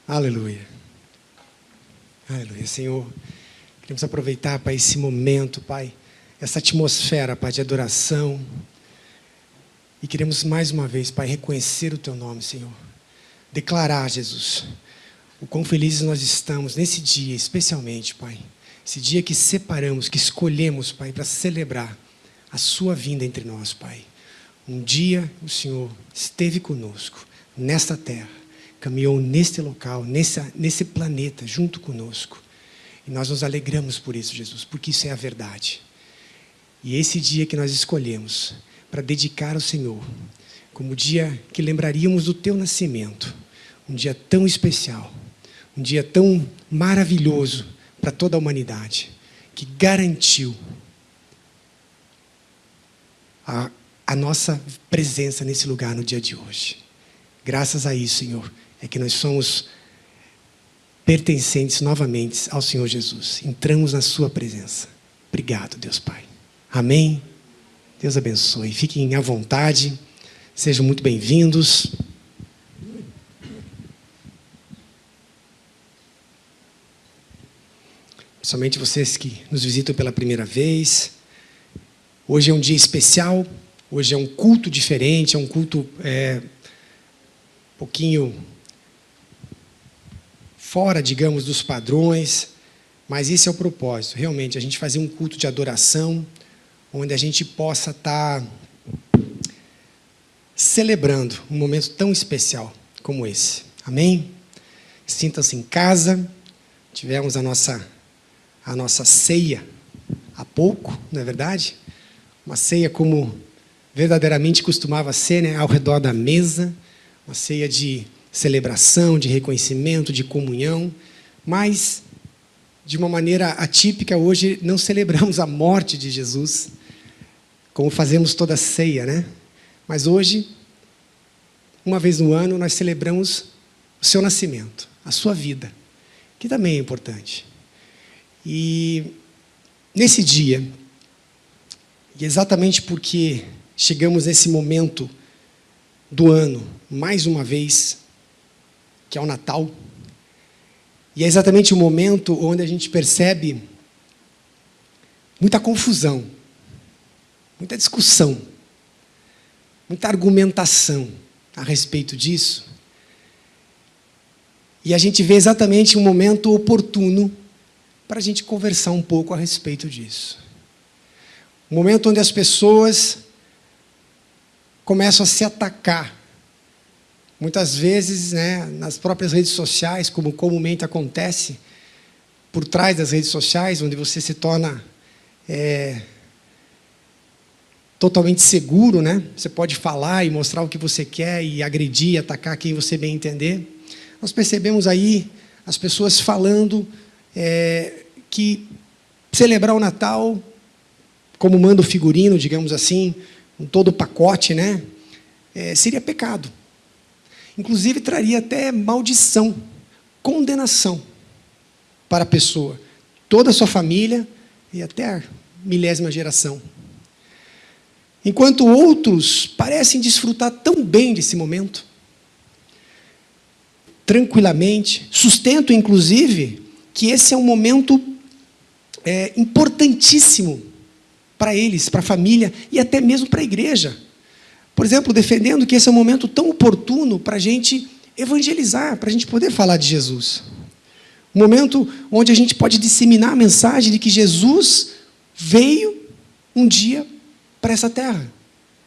Aleluia. Aleluia, Senhor. Queremos aproveitar, Pai, esse momento, Pai, essa atmosfera, Pai, de adoração. E queremos mais uma vez, Pai, reconhecer o Teu nome, Senhor. Declarar, Jesus, o quão felizes nós estamos nesse dia, especialmente, Pai. Esse dia que separamos, que escolhemos, Pai, para celebrar a Sua vinda entre nós, Pai. Um dia o Senhor esteve conosco, nesta terra, caminhou neste local, nesse planeta, junto conosco. E nós nos alegramos por isso, Jesus, porque isso é a verdade. E esse dia que nós escolhemos para dedicar ao Senhor, como o dia que lembraríamos do Teu nascimento, um dia tão especial, um dia tão maravilhoso para toda a humanidade, que garantiu a nossa presença nesse lugar no dia de hoje. Graças a isso, Senhor, é que nós somos pertencentes novamente ao Senhor Jesus. Entramos na Sua presença. Obrigado, Deus Pai. Amém? Deus abençoe. Fiquem à vontade. Sejam muito bem-vindos. Principalmente vocês que nos visitam pela primeira vez. Hoje é um dia especial. Hoje é um culto diferente. É um culto um pouquinho fora, digamos, dos padrões. Mas esse é o propósito. Realmente, a gente fazer um culto de adoração, onde a gente possa estar celebrando um momento tão especial como esse. Amém? Sintam-se em casa. Tivemos a nossa ceia há pouco, não é verdade? Uma ceia como verdadeiramente costumava ser, né? Ao redor da mesa. Uma ceia de celebração, de reconhecimento, de comunhão. Mas, de uma maneira atípica, hoje não celebramos a morte de Jesus, como fazemos toda a ceia, né? Mas hoje, uma vez no ano, nós celebramos o seu nascimento, a sua vida, que também é importante. E nesse dia, e exatamente porque chegamos nesse momento do ano, mais uma vez, que é o Natal, e é exatamente o momento onde a gente percebe muita confusão, muita discussão, muita argumentação a respeito disso. E a gente vê exatamente um momento oportuno para a gente conversar um pouco a respeito disso. Um momento onde as pessoas começam a se atacar. Muitas vezes, né, nas próprias redes sociais, como comumente acontece, por trás das redes sociais, onde você se torna totalmente seguro, né? Você pode falar e mostrar o que você quer e agredir, atacar quem você bem entender. Nós percebemos aí as pessoas falando que celebrar o Natal, como manda o figurino, digamos assim, com todo o pacote, né, seria pecado. Inclusive, traria até maldição, condenação para a pessoa, toda a sua família e até a milésima geração. Enquanto outros parecem desfrutar tão bem desse momento, tranquilamente, sustentam, inclusive, que esse é um momento importantíssimo para eles, para a família e até mesmo para a igreja. Por exemplo, defendendo que esse é um momento tão oportuno para a gente evangelizar, para a gente poder falar de Jesus. Um momento onde a gente pode disseminar a mensagem de que Jesus veio um dia para essa terra,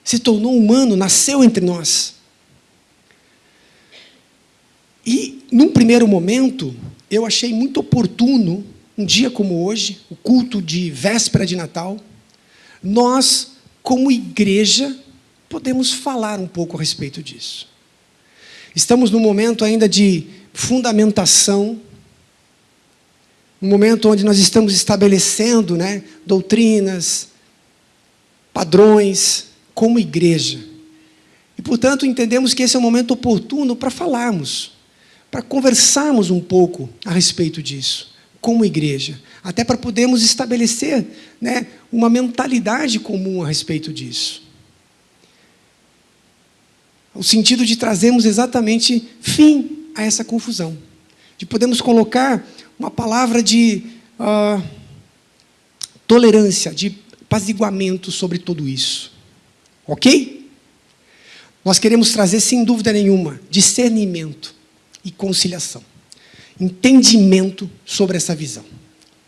se tornou humano, nasceu entre nós. E, num primeiro momento, eu achei muito oportuno, um dia como hoje, o culto de véspera de Natal, nós, como igreja, podemos falar um pouco a respeito disso. Estamos num momento ainda de fundamentação, um momento onde nós estamos estabelecendo, né, doutrinas, padrões, como igreja. E, portanto, entendemos que esse é um momento oportuno para falarmos, para conversarmos um pouco a respeito disso, como igreja, até para podermos estabelecer, né, uma mentalidade comum a respeito disso. O sentido de trazermos exatamente fim a essa confusão. de podermos colocar uma palavra de tolerância, de apaziguamento sobre tudo isso. Ok? Nós queremos trazer, sem dúvida nenhuma, discernimento e conciliação. Entendimento sobre essa visão.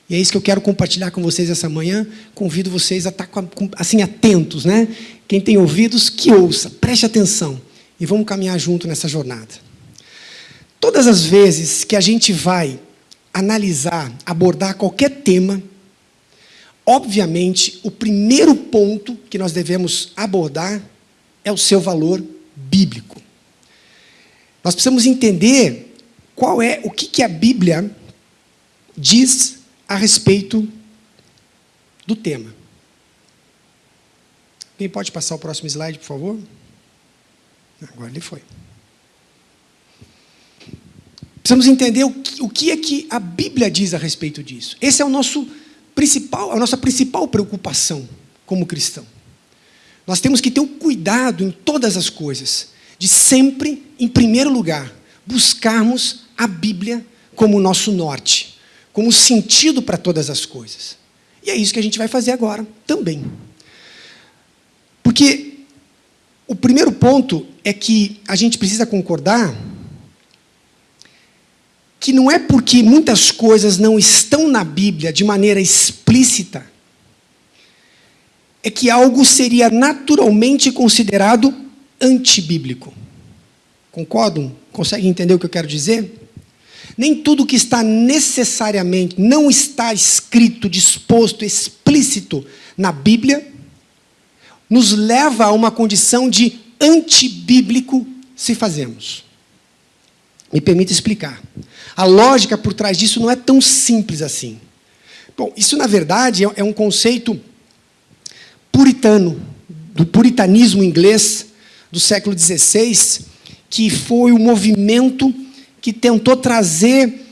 E é isso que eu quero compartilhar com vocês essa manhã. Convido vocês a estar assim, atentos, né? Quem tem ouvidos, que ouça, preste atenção. E vamos caminhar junto nessa jornada. Todas as vezes que a gente vai analisar, abordar qualquer tema, obviamente, o primeiro ponto que nós devemos abordar é o seu valor bíblico. Nós precisamos entender o que a Bíblia diz a respeito do tema. Quem pode passar o próximo slide, por favor? Agora ele foi. Precisamos entender o que é que a Bíblia diz a respeito disso. Esse é a nossa principal preocupação como cristão. Nós temos que ter o cuidado em todas as coisas, de sempre, em primeiro lugar, buscarmos a Bíblia como nosso norte, como sentido para todas as coisas. E é isso que a gente vai fazer agora também. Porque o primeiro ponto é que a gente precisa concordar que não é porque muitas coisas não estão na Bíblia de maneira explícita, é que algo seria naturalmente considerado antibíblico. Concordam? Conseguem entender o que eu quero dizer? Nem tudo que está necessariamente, não está escrito, disposto, explícito na Bíblia, nos leva a uma condição de antibíblico se fazemos. Me permita explicar. A lógica por trás disso não é tão simples assim. Bom, isso na verdade é um conceito puritano, do puritanismo inglês do século XVI, que foi o movimento que tentou trazer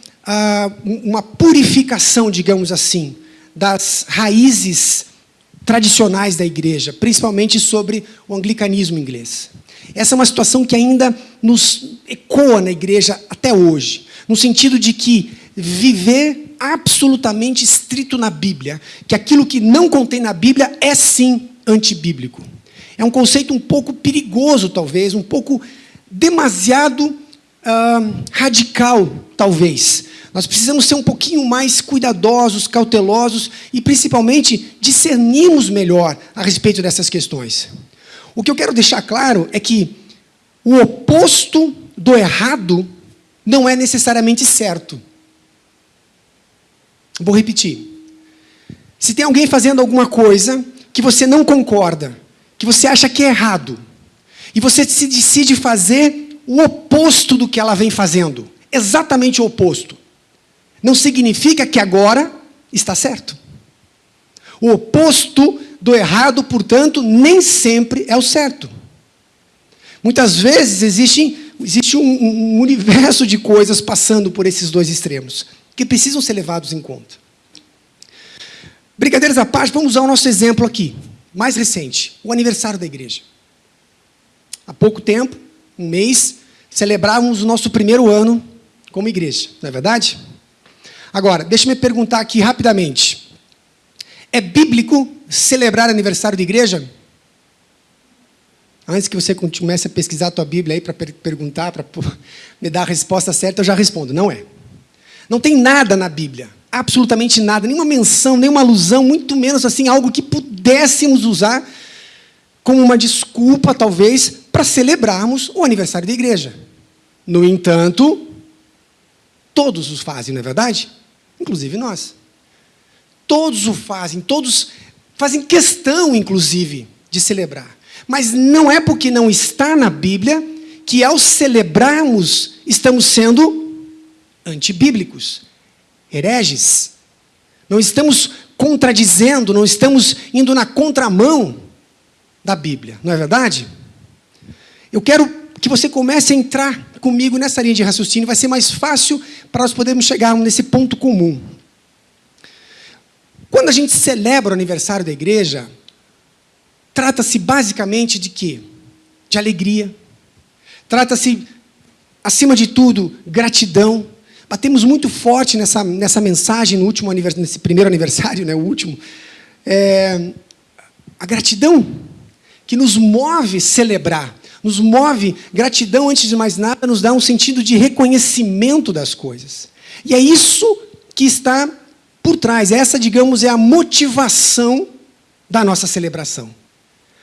uma purificação, digamos assim, das raízes tradicionais da igreja, principalmente sobre o anglicanismo inglês. Essa é uma situação que ainda nos ecoa na igreja até hoje, no sentido de que viver absolutamente estrito na Bíblia, que aquilo que não contém na Bíblia é sim antibíblico. É um conceito um pouco perigoso, talvez, um pouco demasiado radical, talvez. Nós precisamos ser um pouquinho mais cuidadosos, cautelosos e, principalmente, discernirmos melhor a respeito dessas questões. O que eu quero deixar claro é que o oposto do errado não é necessariamente certo. Vou repetir. Se tem alguém fazendo alguma coisa que você não concorda, que você acha que é errado, e você se decide fazer o oposto do que ela vem fazendo, exatamente o oposto, não significa que agora está certo. O oposto do errado, portanto, nem sempre é o certo. Muitas vezes existe um universo de coisas passando por esses dois extremos, que precisam ser levados em conta. Brincadeiras à parte, vamos usar o nosso exemplo aqui, mais recente, o aniversário da igreja. Há pouco tempo, um mês, celebrávamos o nosso primeiro ano como igreja, não é verdade? Agora, deixa-me perguntar aqui rapidamente. É bíblico celebrar aniversário de igreja? Antes que você comece a pesquisar a tua Bíblia aí para perguntar, para me dar a resposta certa, eu já respondo. Não é. Não tem nada na Bíblia, absolutamente nada, nenhuma menção, nenhuma alusão, muito menos assim, algo que pudéssemos usar como uma desculpa, talvez, para celebrarmos o aniversário da igreja. No entanto, todos os fazem, não é verdade? Inclusive nós. Todos o fazem, todos fazem questão, inclusive, de celebrar. Mas não é porque não está na Bíblia que, ao celebrarmos, estamos sendo antibíblicos, hereges. Não estamos contradizendo, não estamos indo na contramão da Bíblia, não é verdade? Eu quero que você comece a entrar comigo nessa linha de raciocínio, vai ser mais fácil para nós podermos chegar nesse ponto comum. Quando a gente celebra o aniversário da igreja, trata-se basicamente de quê? De alegria. Trata-se, acima de tudo, gratidão. batemos muito forte nessa mensagem nesse primeiro aniversário, né, o último. A gratidão que nos move celebrar, nos move, gratidão, antes de mais nada, nos dá um sentido de reconhecimento das coisas. E é isso que está por trás. Essa, digamos, é a motivação da nossa celebração.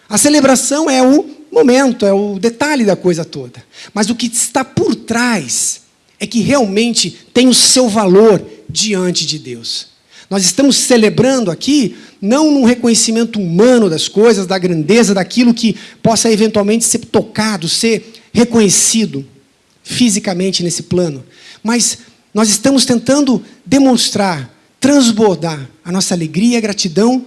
A celebração é o momento, é o detalhe da coisa toda. Mas o que está por trás é que realmente tem o seu valor diante de Deus. Nós estamos celebrando aqui, não num reconhecimento humano das coisas, da grandeza, daquilo que possa eventualmente ser tocado, ser reconhecido fisicamente nesse plano. Mas nós estamos tentando demonstrar, transbordar a nossa alegria e a gratidão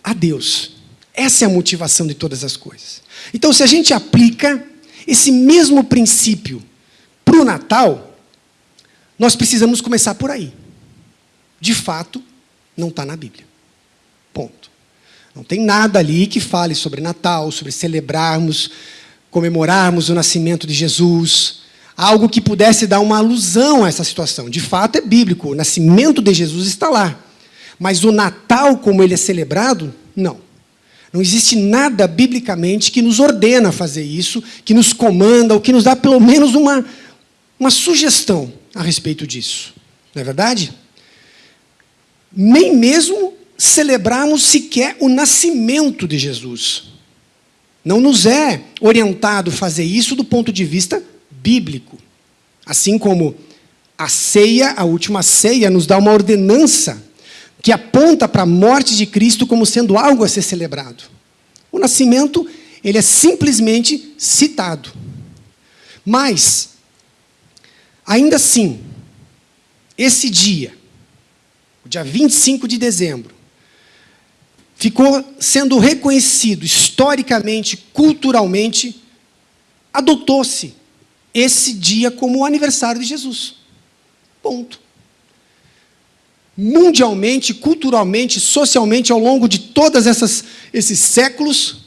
a Deus. Essa é a motivação de todas as coisas. Então, se a gente aplica esse mesmo princípio para o Natal, nós precisamos começar por aí. De fato, não está na Bíblia. Ponto. Não tem nada ali que fale sobre Natal, sobre celebrarmos, comemorarmos o nascimento de Jesus, algo que pudesse dar uma alusão a essa situação. De fato, é bíblico, o nascimento de Jesus está lá. Mas o Natal, como ele é celebrado, não. Não existe nada biblicamente que nos ordena a fazer isso, que nos comanda, ou que nos dá pelo menos uma sugestão a respeito disso. Não é verdade? Nem mesmo celebrarmos sequer o nascimento de Jesus. Não nos é orientado fazer isso do ponto de vista bíblico. Assim como a ceia, a última ceia, nos dá uma ordenança que aponta para a morte de Cristo como sendo algo a ser celebrado. O nascimento, ele é simplesmente citado. Mas, ainda assim, esse dia, o dia 25 de dezembro, ficou sendo reconhecido historicamente, culturalmente, adotou-se esse dia como o aniversário de Jesus. Ponto. Mundialmente, culturalmente, socialmente, ao longo de todos esses séculos,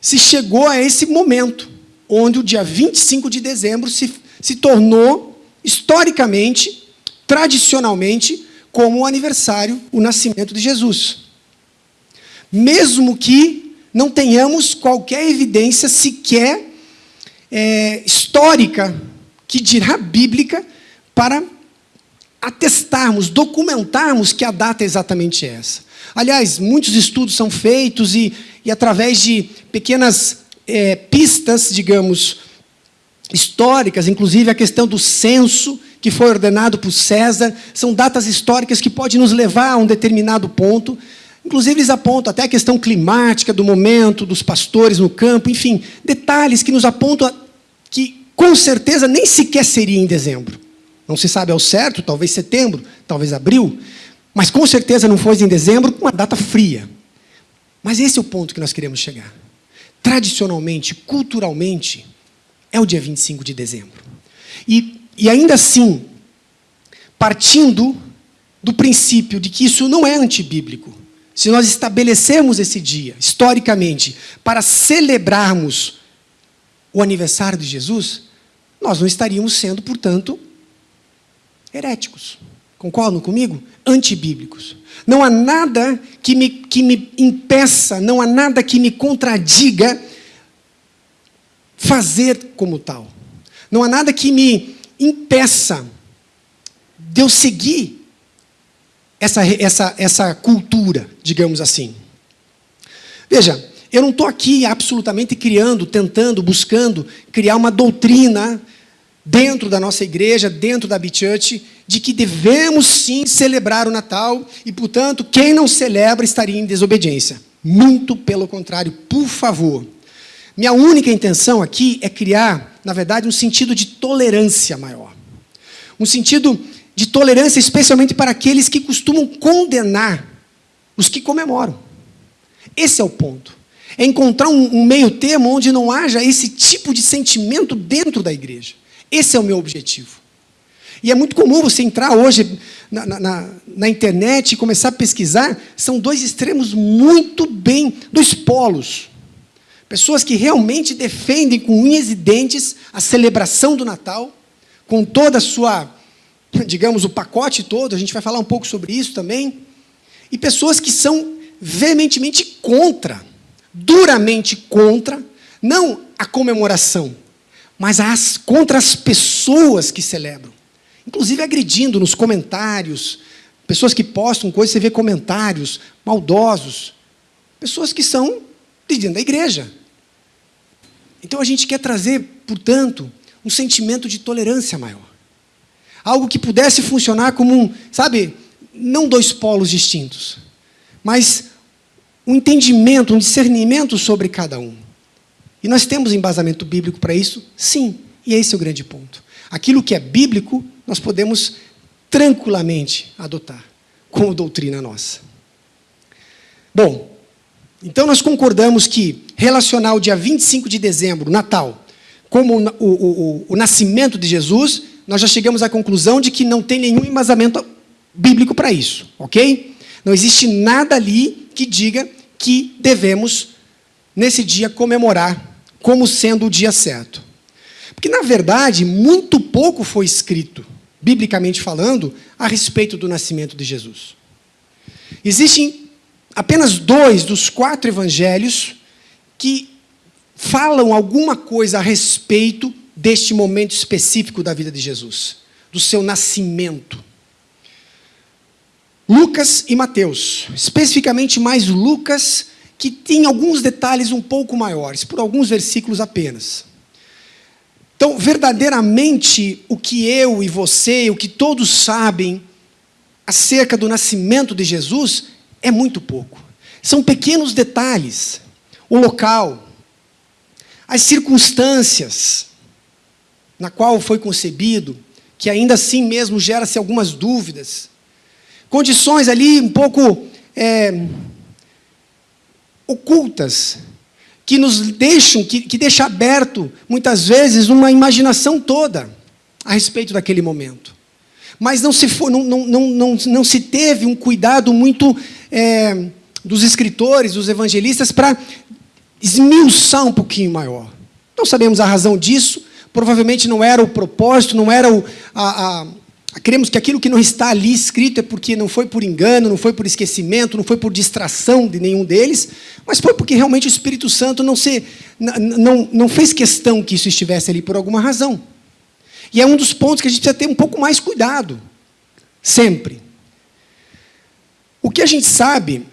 se chegou a esse momento, onde o dia 25 de dezembro se tornou, historicamente, tradicionalmente, como o aniversário, o nascimento de Jesus. Mesmo que não tenhamos qualquer evidência sequer histórica, que dirá bíblica, para atestarmos, documentarmos que a data é exatamente essa. Aliás, muitos estudos são feitos e através de pequenas pistas, digamos, históricas, inclusive a questão do censo, que foi ordenado por César, são datas históricas que podem nos levar a um determinado ponto. Inclusive, eles apontam até a questão climática do momento, dos pastores no campo, enfim, detalhes que nos apontam que, com certeza, nem sequer seria em dezembro. Não se sabe ao certo, talvez setembro, talvez abril, mas com certeza não foi em dezembro, uma data fria. Mas esse é o ponto que nós queremos chegar. Tradicionalmente, culturalmente, é o dia 25 de dezembro. E ainda assim, partindo do princípio de que isso não é antibíblico, se nós estabelecermos esse dia, historicamente, para celebrarmos o aniversário de Jesus, nós não estaríamos sendo, portanto, heréticos. Concordam comigo? Antibíblicos. Não há nada que me impeça, não há nada que me contradiga fazer como tal. Não há nada que me impeça de eu seguir essa cultura, digamos assim. Veja, eu não estou aqui absolutamente tentando, buscando criar uma doutrina dentro da nossa igreja, dentro da B-Church, de que devemos sim celebrar o Natal e, portanto, quem não celebra estaria em desobediência. Muito pelo contrário, por favor. Minha única intenção aqui é criar, na verdade, um sentido de tolerância maior. Um sentido de tolerância especialmente para aqueles que costumam condenar os que comemoram. Esse é o ponto. É encontrar um meio termo onde não haja esse tipo de sentimento dentro da igreja. Esse é o meu objetivo. E é muito comum você entrar hoje na internet e começar a pesquisar, são dois extremos muito bem, dois polos. Pessoas que realmente defendem com unhas e dentes a celebração do Natal, com toda a sua digamos, o pacote todo, a gente vai falar um pouco sobre isso também, e pessoas que são veementemente contra, duramente contra, não a comemoração, mas contra as pessoas que celebram. Inclusive agredindo nos comentários, pessoas que postam coisas, você vê comentários maldosos, pessoas que são de dentro da igreja. Então a gente quer trazer, portanto, um sentimento de tolerância maior. Algo que pudesse funcionar como não dois polos distintos, mas um entendimento, um discernimento sobre cada um. E nós temos embasamento bíblico para isso? Sim, e esse é o grande ponto. Aquilo que é bíblico, nós podemos tranquilamente adotar como doutrina nossa. Bom, então nós concordamos que relacionar o dia 25 de dezembro, Natal, como o nascimento de Jesus, nós já chegamos à conclusão de que não tem nenhum embasamento bíblico para isso, ok? Não existe nada ali que diga que devemos, nesse dia, comemorar como sendo o dia certo. Porque, na verdade, muito pouco foi escrito, biblicamente falando, a respeito do nascimento de Jesus. Existem apenas 2 dos 4 evangelhos que falam alguma coisa a respeito deste momento específico da vida de Jesus, do seu nascimento. Lucas e Mateus, especificamente mais Lucas, que tem alguns detalhes um pouco maiores, por alguns versículos apenas. Então, verdadeiramente, o que eu e você, o que todos sabem acerca do nascimento de Jesus é muito pouco. São pequenos detalhes. O local, as circunstâncias na qual foi concebido, que ainda assim mesmo gera-se algumas dúvidas. Condições ali um pouco ocultas, que nos deixam, que deixa aberto, muitas vezes, uma imaginação toda a respeito daquele momento. Mas não se teve um cuidado muito dos escritores, dos evangelistas, para esmiuçar um pouquinho maior. Não sabemos a razão disso, provavelmente não era o propósito, não era cremos que aquilo que não está ali escrito é porque não foi por engano, não foi por esquecimento, não foi por distração de nenhum deles, mas foi porque realmente o Espírito Santo não fez questão que isso estivesse ali por alguma razão. E é um dos pontos que a gente precisa ter um pouco mais cuidado, sempre. O que a gente sabe,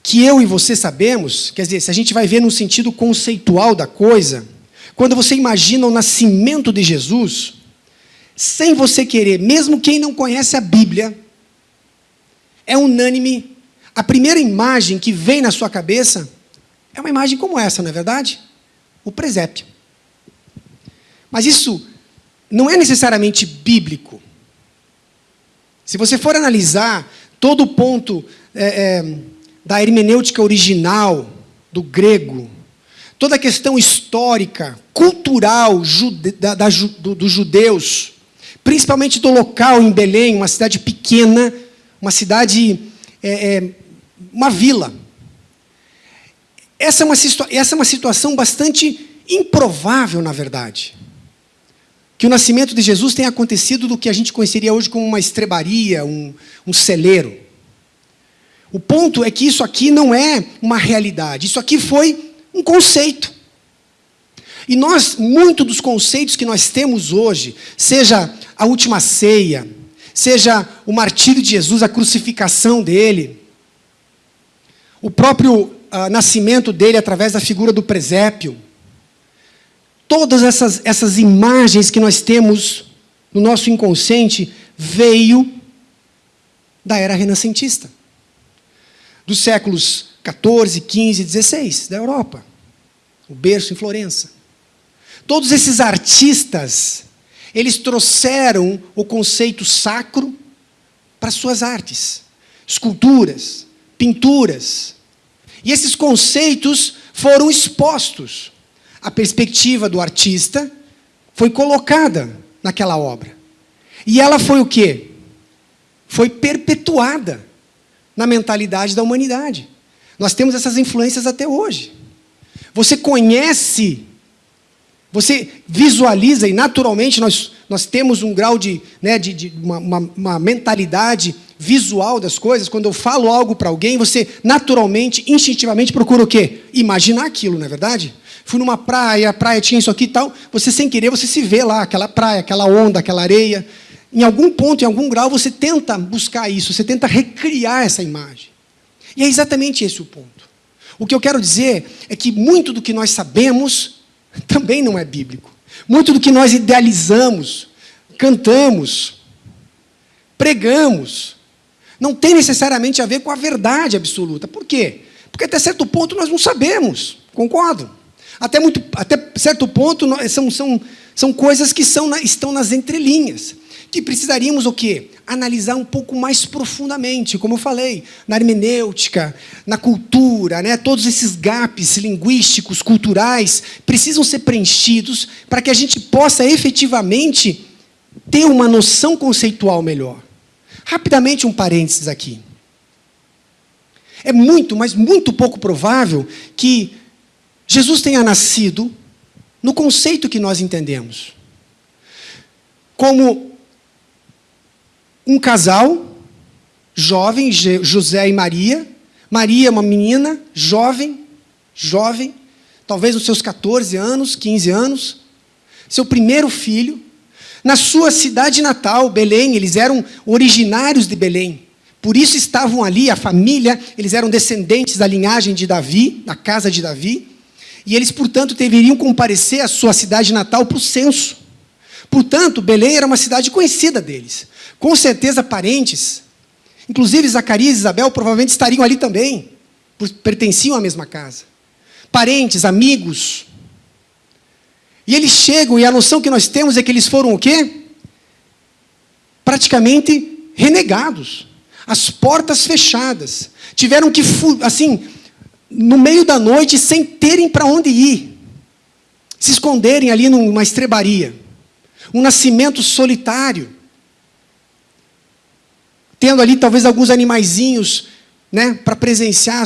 que eu e você sabemos, quer dizer, se a gente vai ver no sentido conceitual da coisa, quando você imagina o nascimento de Jesus, sem você querer, mesmo quem não conhece a Bíblia, é unânime, a primeira imagem que vem na sua cabeça é uma imagem como essa, não é verdade? O presépio. Mas isso não é necessariamente bíblico. Se você for analisar todo o ponto da hermenêutica original do grego, toda a questão histórica, cultural dos judeus, principalmente do local em Belém, uma cidade pequena, uma cidade, uma vila. Essa é uma situação bastante improvável, na verdade. Que o nascimento de Jesus tenha acontecido do que a gente conheceria hoje como uma estrebaria, um celeiro. O ponto é que isso aqui não é uma realidade, isso aqui foi um conceito. E muito dos conceitos que nós temos hoje, seja a última ceia, seja o martírio de Jesus, a crucificação dele, o próprio nascimento dele através da figura do presépio, todas essas imagens que nós temos no nosso inconsciente veio da era renascentista, dos séculos 14, 15, 16, da Europa, o berço em Florença. Todos esses artistas, eles trouxeram o conceito sacro para suas artes, esculturas, pinturas. E esses conceitos foram expostos. A perspectiva do artista foi colocada naquela obra. E ela foi o quê? Foi perpetuada na mentalidade da humanidade. Nós temos essas influências até hoje. Você conhece, você visualiza, e naturalmente nós nós temos um grau de uma mentalidade visual das coisas. Quando eu falo algo para alguém, você naturalmente, instintivamente procura o quê? Imaginar aquilo, não é verdade? Fui numa praia, a praia tinha isso aqui e tal, você sem querer, você se vê lá, aquela praia, aquela onda, aquela areia. Em algum ponto, em algum grau, você tenta buscar isso, você tenta recriar essa imagem. E é exatamente esse o ponto. O que eu quero dizer é que muito do que nós sabemos também não é bíblico. Muito do que nós idealizamos, cantamos, pregamos, não tem necessariamente a ver com a verdade absoluta. Por quê? Porque até certo ponto nós não sabemos, concordo? Até certo ponto são coisas que estão nas entrelinhas, que precisaríamos o quê? Analisar um pouco mais profundamente, como eu falei, na hermenêutica, na cultura, né? Todos esses gaps linguísticos, culturais, precisam ser preenchidos para que a gente possa efetivamente ter uma noção conceitual melhor. Rapidamente um parênteses aqui. É muito, mas muito pouco provável que Jesus tenha nascido no conceito que nós entendemos. Como um casal, jovem, José e Maria. Maria, uma menina, jovem, talvez nos seus 14 anos, 15 anos. Seu primeiro filho. Na sua cidade natal, Belém, eles eram originários de Belém. Por isso estavam ali, a família, eles eram descendentes da linhagem de Davi, da casa de Davi. E eles, portanto, deveriam comparecer à sua cidade natal para o censo. Portanto, Belém era uma cidade conhecida deles. Com certeza, parentes. Inclusive, Zacarias e Isabel provavelmente estariam ali também. Pertenciam à mesma casa. Parentes, amigos. E eles chegam, e a noção que nós temos é que eles foram o quê? Praticamente renegados. As portas fechadas. Tiveram que, assim, no meio da noite, sem terem para onde ir. Se esconderem ali numa estrebaria. Um nascimento solitário. Tendo ali talvez alguns animaizinhos, né, para presenciar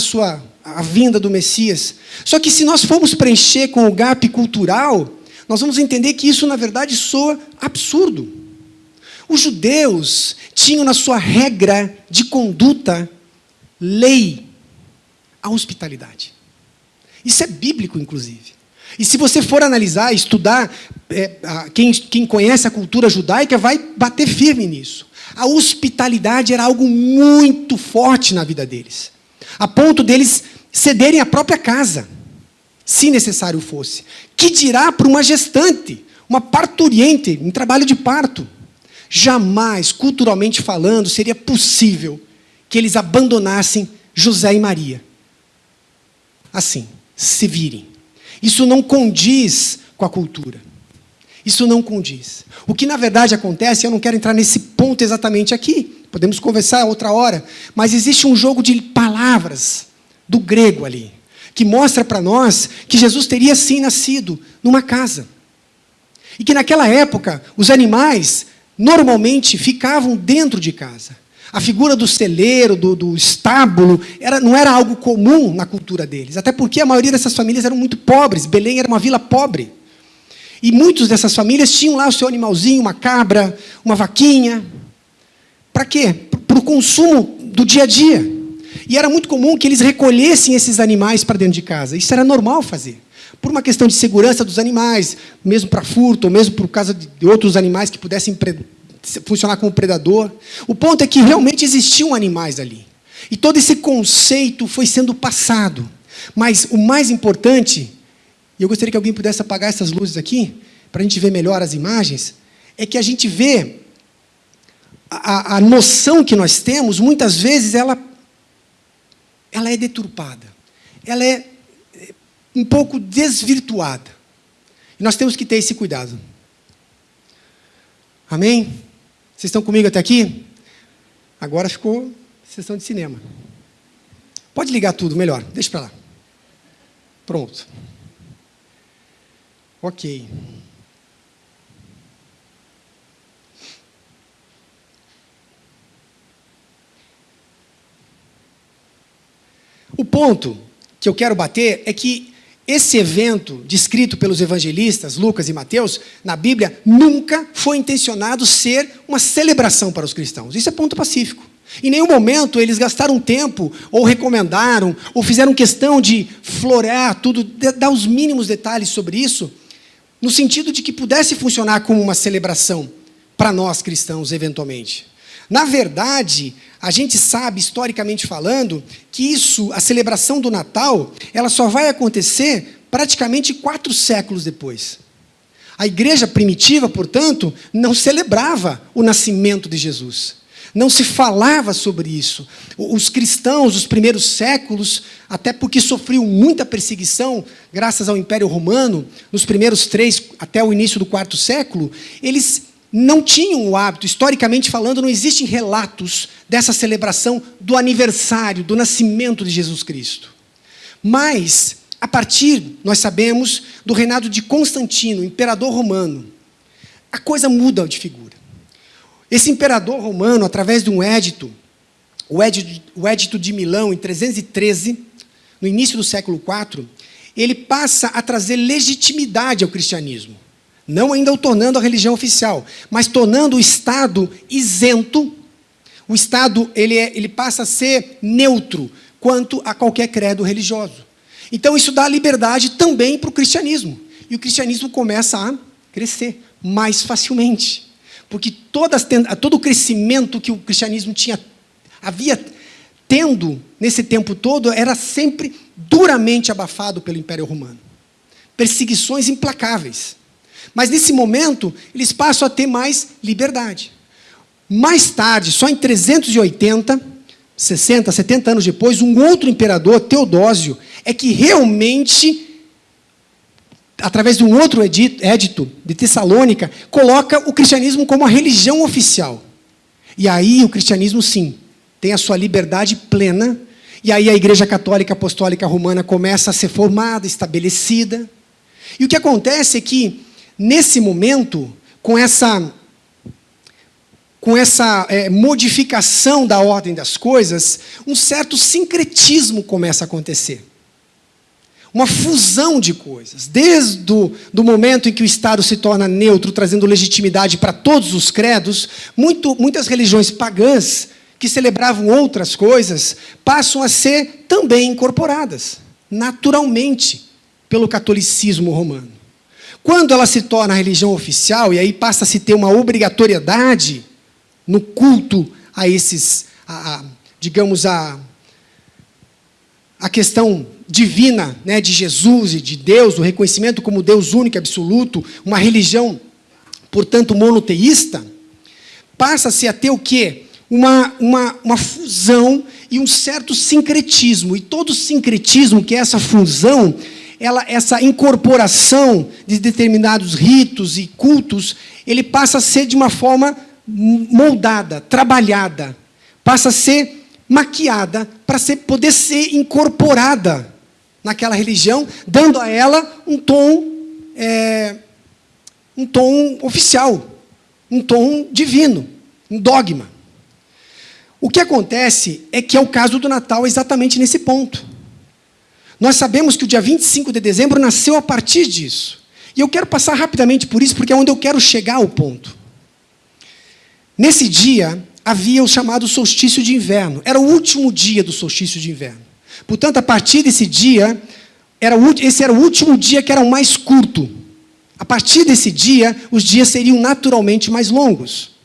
a vinda do Messias. Só que se nós formos preencher com o gap cultural, nós vamos entender que isso, na verdade, soa absurdo. Os judeus tinham na sua regra de conduta, lei, a hospitalidade. Isso é bíblico, inclusive. E se você for analisar, estudar, quem conhece a cultura judaica vai bater firme nisso. A hospitalidade era algo muito forte na vida deles. A ponto deles cederem a própria casa, se necessário fosse. Que dirá para uma gestante, uma parturiente, um trabalho de parto. Jamais, culturalmente falando, seria possível que eles abandonassem José e Maria. Assim, se virem. Isso não condiz com a cultura. Isso não condiz. O que na verdade acontece, eu não quero entrar nesse ponto exatamente aqui, podemos conversar outra hora, mas existe um jogo de palavras do grego ali, que mostra para nós que Jesus teria sim nascido numa casa. E que naquela época, os animais normalmente ficavam dentro de casa. A figura do celeiro, do estábulo, não era algo comum na cultura deles, até porque a maioria dessas famílias eram muito pobres, Belém era uma vila pobre. E muitas dessas famílias tinham lá o seu animalzinho, uma cabra, uma vaquinha. Para quê? Para o consumo do dia a dia. E era muito comum que eles recolhessem esses animais para dentro de casa. Isso era normal fazer. Por uma questão de segurança dos animais, mesmo para furto, ou mesmo por causa de outros animais que pudessem funcionar como predador. O ponto é que realmente existiam animais ali. E todo esse conceito foi sendo passado. Mas o mais importante, e eu gostaria que alguém pudesse apagar essas luzes aqui, para a gente ver melhor as imagens, é que a gente vê a noção que nós temos, muitas vezes, ela é deturpada. Ela é um pouco desvirtuada. E nós temos que ter esse cuidado. Amém? Vocês estão comigo até aqui? Agora ficou sessão de cinema. Pode ligar tudo, melhor. Deixa para lá. Pronto. Ok. O ponto que eu quero bater é que esse evento, descrito pelos evangelistas, Lucas e Mateus, na Bíblia, nunca foi intencionado ser uma celebração para os cristãos. Isso é ponto pacífico. Em nenhum momento eles gastaram tempo, ou recomendaram, ou fizeram questão de florear tudo, dar os mínimos detalhes sobre isso, no sentido de que pudesse funcionar como uma celebração para nós cristãos, eventualmente. Na verdade, a gente sabe, historicamente falando, que isso, a celebração do Natal, ela só vai acontecer praticamente 4 séculos depois. A igreja primitiva, portanto, não celebrava o nascimento de Jesus. Não se falava sobre isso. Os cristãos, os primeiros séculos, até porque sofriam muita perseguição, graças ao Império Romano, nos primeiros 3 até o início do 4º século, eles não tinham o hábito, historicamente falando, não existem relatos dessa celebração do aniversário, do nascimento de Jesus Cristo. Mas, a partir, nós sabemos, do reinado de Constantino, imperador romano, a coisa muda de figura. Esse imperador romano, através de um édito, o Édito de Milão, em 313, no início do século IV, ele passa a trazer legitimidade ao cristianismo. Não ainda o tornando a religião oficial, mas tornando o Estado isento. O Estado ele passa a ser neutro quanto a qualquer credo religioso. Então isso dá liberdade também para o cristianismo. E o cristianismo começa a crescer mais facilmente. Porque todo o crescimento que o cristianismo havia tendo nesse tempo todo era sempre duramente abafado pelo Império Romano. Perseguições implacáveis. Mas nesse momento, eles passam a ter mais liberdade. Mais tarde, só em 380, 60, 70 anos depois, um outro imperador, Teodósio, é que realmente, através de um outro édito de Tessalônica, coloca o cristianismo como a religião oficial. E aí o cristianismo, sim, tem a sua liberdade plena, e aí a Igreja Católica Apostólica Romana começa a ser formada, estabelecida. E o que acontece é que, nesse momento, com essa modificação da ordem das coisas, um certo sincretismo começa a acontecer. Uma fusão de coisas. Desde o momento em que o Estado se torna neutro, trazendo legitimidade para todos os credos, muitas religiões pagãs, que celebravam outras coisas, passam a ser também incorporadas, naturalmente, pelo catolicismo romano. Quando ela se torna a religião oficial, e aí passa a se ter uma obrigatoriedade no culto a esses, digamos, a questão divina, né, de Jesus e de Deus, o reconhecimento como Deus único e absoluto, uma religião, portanto, monoteísta, passa-se a ter o quê? Uma fusão e um certo sincretismo. E todo sincretismo, que é essa fusão, essa incorporação de determinados ritos e cultos, ele passa a ser de uma forma moldada, trabalhada, passa a ser maquiada para poder ser incorporada naquela religião, dando a ela um tom oficial, um tom divino, um dogma. O que acontece é que é o caso do Natal exatamente nesse ponto. Nós sabemos que o dia 25 de dezembro nasceu a partir disso. E eu quero passar rapidamente por isso, porque é onde eu quero chegar ao ponto. Nesse dia, havia o chamado solstício de inverno. Era o último dia do solstício de inverno. Portanto, a partir desse dia, esse era o último dia que era o mais curto. A partir desse dia, os dias seriam naturalmente mais longos.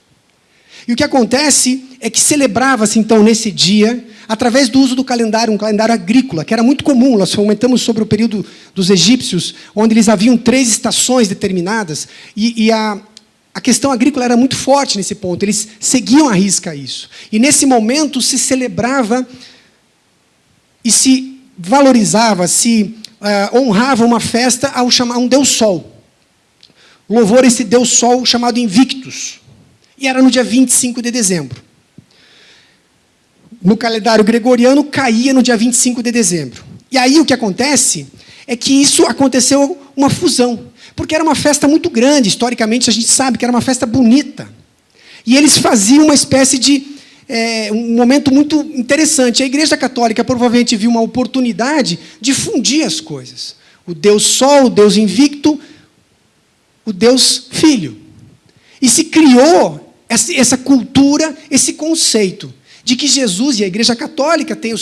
E o que acontece é que celebrava-se, então, nesse dia, através do uso do calendário, um calendário agrícola, que era muito comum. Nós comentamos sobre o período dos egípcios, onde eles haviam 3 estações determinadas, e a questão agrícola era muito forte nesse ponto, eles seguiam à risca isso. E nesse momento se celebrava e se valorizava, se honrava uma festa ao chamar um Deus Sol. Louvor esse Deus Sol chamado Invictus. E era no dia 25 de dezembro. No calendário gregoriano, caía no dia 25 de dezembro. E aí o que acontece é que isso aconteceu uma fusão. Porque era uma festa muito grande, historicamente a gente sabe que era uma festa bonita. E eles faziam uma espécie de um momento muito interessante. A Igreja Católica provavelmente viu uma oportunidade de fundir as coisas. o Deus Sol, o Deus invicto, o Deus Filho. E se criou essa cultura, esse conceito de que Jesus e a Igreja Católica têm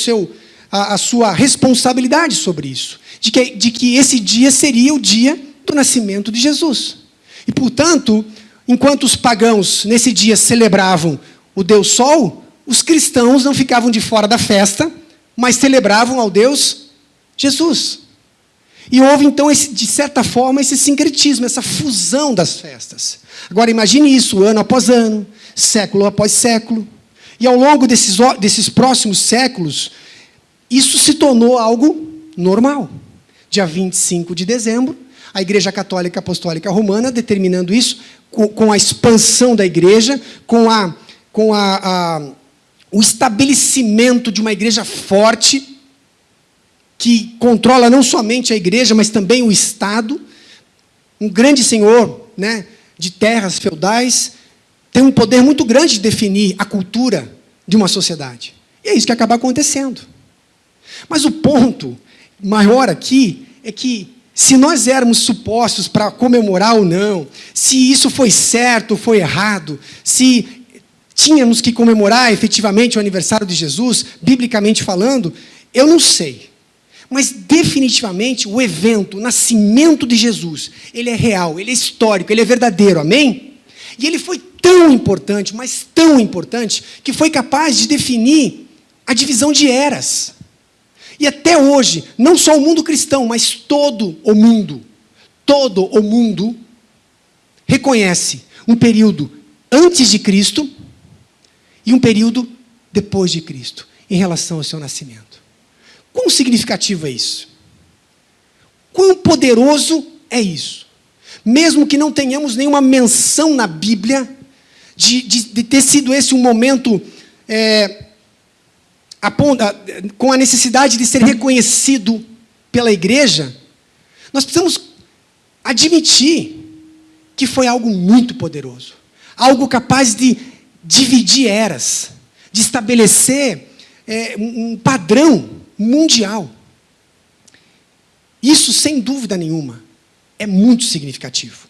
a sua responsabilidade sobre isso, de que esse dia seria o dia do nascimento de Jesus. E, portanto, enquanto os pagãos nesse dia celebravam o Deus Sol, os cristãos não ficavam de fora da festa, mas celebravam ao Deus Jesus. E houve, então, de certa forma, esse sincretismo, essa fusão das festas. Agora, imagine isso, ano após ano, século após século. E ao longo desses próximos séculos, isso se tornou algo normal. Dia 25 de dezembro, a Igreja Católica Apostólica Romana, determinando isso, com a expansão da igreja, com o estabelecimento de uma igreja forte, que controla não somente a igreja, mas também o Estado. Um grande senhor, né, de terras feudais, tem um poder muito grande de definir a cultura de uma sociedade. E é isso que acaba acontecendo. Mas o ponto maior aqui é que, se nós éramos supostos para comemorar ou não, se isso foi certo ou foi errado, se tínhamos que comemorar efetivamente o aniversário de Jesus, biblicamente falando, eu não sei. Mas definitivamente o evento, o nascimento de Jesus, ele é real, ele é histórico, ele é verdadeiro, amém? E ele foi tão importante, mas tão importante, que foi capaz de definir a divisão de eras. E até hoje, não só o mundo cristão, mas todo o mundo reconhece um período antes de Cristo e um período depois de Cristo, em relação ao seu nascimento. Quão significativo é isso? Quão poderoso é isso? Mesmo que não tenhamos nenhuma menção na Bíblia de ter sido esse um momento com a necessidade de ser reconhecido pela igreja, nós precisamos admitir que foi algo muito poderoso, algo capaz de dividir eras, de estabelecer um padrão mundial. Isso, sem dúvida nenhuma, é muito significativo.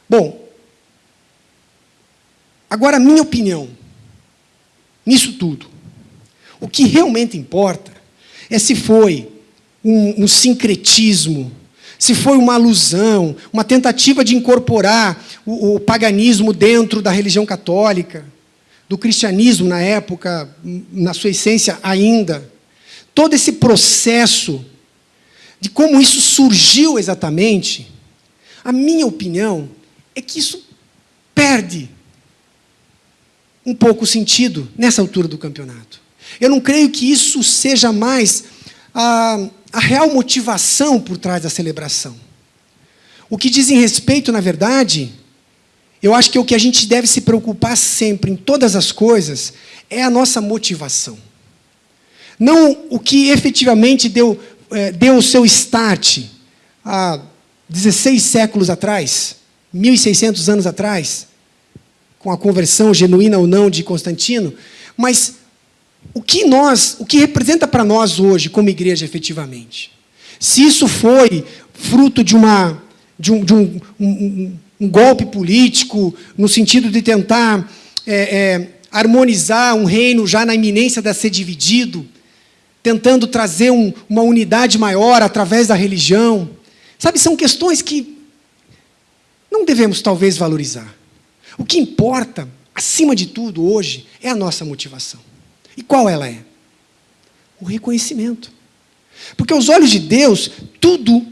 Bom, agora a minha opinião nisso tudo. O que realmente importa é se foi um sincretismo, se foi uma alusão, uma tentativa de incorporar o paganismo dentro da religião católica, do cristianismo na época, na sua essência ainda. Todo esse processo de como isso surgiu exatamente, a minha opinião é que isso perde um pouco o sentido nessa altura do campeonato. Eu não creio que isso seja mais a real motivação por trás da celebração. O que dizem respeito, na verdade, eu acho que o que a gente deve se preocupar sempre, em todas as coisas, é a nossa motivação. Não o que efetivamente deu o seu start há 16 séculos atrás, 1.600 anos atrás, com a conversão genuína ou não de Constantino, mas o que representa para nós hoje como igreja efetivamente. Se isso foi fruto de um golpe político, no sentido de tentar harmonizar um reino já na iminência de ser dividido, tentando trazer uma unidade maior através da religião. Sabe, são questões que não devemos talvez valorizar. O que importa, acima de tudo, hoje, é a nossa motivação. E qual ela é? O reconhecimento. Porque aos olhos de Deus, tudo,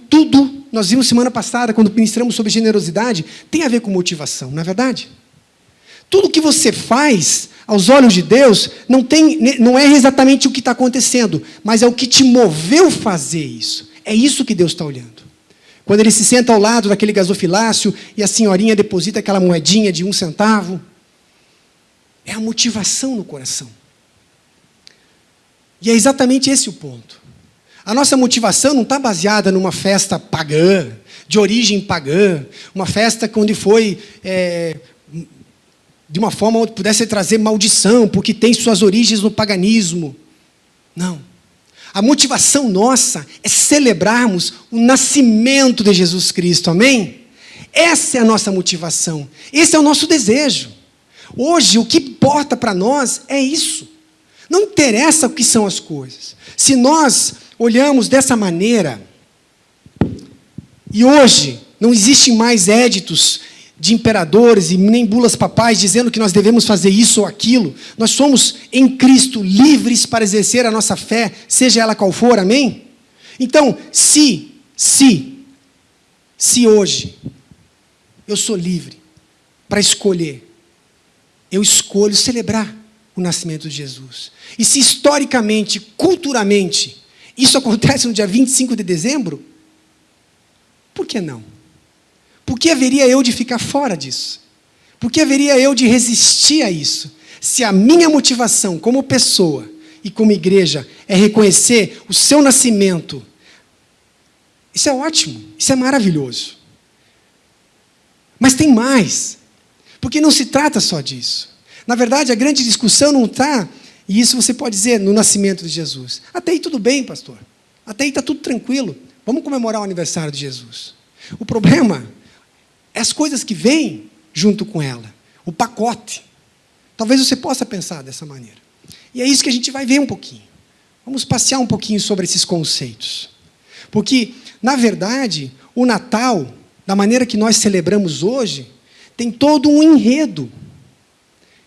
nós vimos semana passada, quando ministramos sobre generosidade, tem a ver com motivação, não é verdade? Tudo que você faz, aos olhos de Deus, não é exatamente o que está acontecendo, mas é o que te moveu a fazer isso. É isso que Deus está olhando. Quando ele se senta ao lado daquele gasofilácio e a senhorinha deposita aquela moedinha de 1 centavo, é a motivação no coração. E é exatamente esse o ponto. A nossa motivação não está baseada numa festa pagã, de origem pagã, uma festa onde foi de uma forma onde pudesse trazer maldição, porque tem suas origens no paganismo. Não. A motivação nossa é celebrarmos o nascimento de Jesus Cristo, amém? Essa é a nossa motivação, esse é o nosso desejo. Hoje, o que importa para nós é isso. Não interessa o que são as coisas. Se nós olhamos dessa maneira, e hoje não existem mais éditos de imperadores e nem bulas papais dizendo que nós devemos fazer isso ou aquilo. Nós somos, em Cristo, livres para exercer a nossa fé, seja ela qual for, amém? Então, se hoje eu sou livre para escolher, eu escolho celebrar o nascimento de Jesus. E se historicamente, culturalmente, isso acontece no dia 25 de dezembro, por que não? Por que haveria eu de ficar fora disso? Por que haveria eu de resistir a isso? Se a minha motivação como pessoa e como igreja é reconhecer o seu nascimento, isso é ótimo, isso é maravilhoso. Mas tem mais, porque não se trata só disso. Na verdade, a grande discussão não está, e isso você pode dizer, no nascimento de Jesus. Até aí tudo bem, pastor. Até aí está tudo tranquilo. Vamos comemorar o aniversário de Jesus. O problema é as coisas que vêm junto com ela. O pacote. Talvez você possa pensar dessa maneira. E é isso que a gente vai ver um pouquinho. Vamos passear um pouquinho sobre esses conceitos. Porque, na verdade, o Natal, da maneira que nós celebramos hoje, tem todo um enredo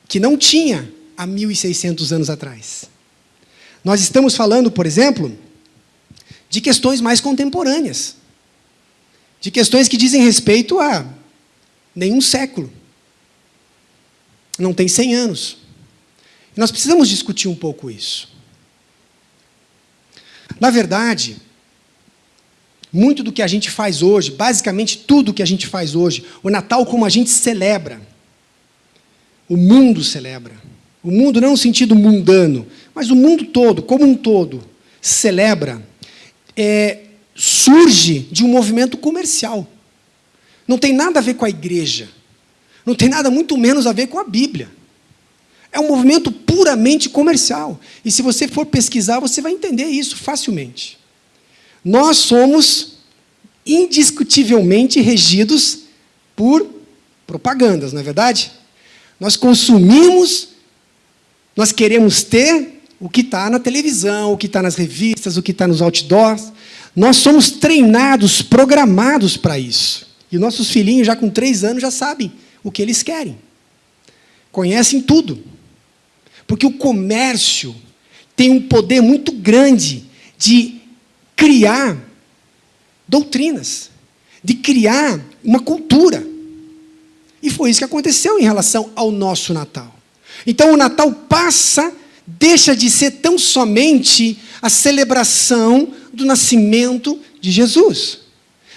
que não tinha há 1.600 anos atrás. Nós estamos falando, por exemplo, de questões mais contemporâneas, de questões que dizem respeito a nenhum século. Não tem 100 anos. Nós precisamos discutir um pouco isso. Na verdade, muito do que a gente faz hoje, basicamente tudo que a gente faz hoje, o Natal como a gente celebra, o mundo celebra. O mundo não no sentido mundano, mas o mundo todo, como um todo, celebra, surge de um movimento comercial. Não tem nada a ver com a igreja. Não tem nada muito menos a ver com a Bíblia. É um movimento puramente comercial. E se você for pesquisar, você vai entender isso facilmente. Nós somos indiscutivelmente regidos por propagandas, não é verdade? Nós consumimos, nós queremos ter o que está na televisão, o que está nas revistas, o que está nos outdoors. Nós somos treinados, programados para isso. E nossos filhinhos, já com 3 anos, já sabem o que eles querem. Conhecem tudo. Porque o comércio tem um poder muito grande de criar doutrinas, de criar uma cultura. E foi isso que aconteceu em relação ao nosso Natal. Então o Natal deixa de ser tão somente a celebração do nascimento de Jesus.